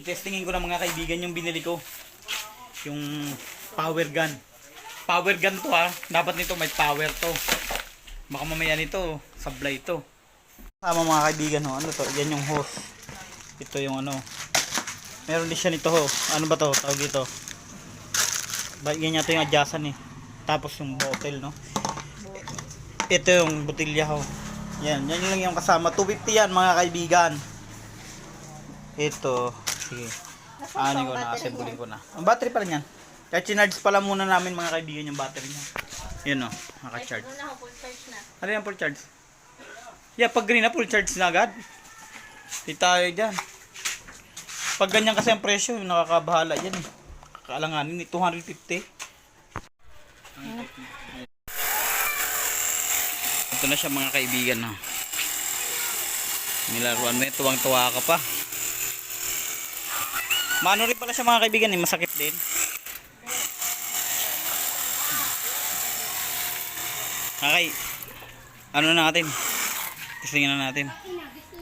Testingin ko na mga kaibigan yung binili ko. Yung power gun. Power gun to ha. Dapat nito may power to. Baka mamaya nito, sablay to. Tama mga kaibigan ho. Ano to? Yan yung hose. Ito yung ano. Meron din siya nito ho. Ano ba to? Tawag dito. Ganyan to yung adyasan eh. Tapos yung bottle no. Ito yung botilya ho. Yan lang yung kasama. 250 yan mga kaibigan. Ito. Sige. Ano ko na, assembling ko na. Ang battery pala niyan. Kaya chinarge pala muna namin mga kaibigan yung battery niya. Yun o, naka-charge. Ano yan, full charge? Yeah, pag green na, full charge na agad. Di tayo dyan. Pag ganyan kasi ang presyo, nakakabahala yan eh. Kaalanganin, 250. Ito na siya mga kaibigan no. Nilaruan mo eh, tuwang-tuwa ka pa. Maano rin pala siya mga kaibigan eh, masakit din. Okay. Ano na natin? Testingin na natin.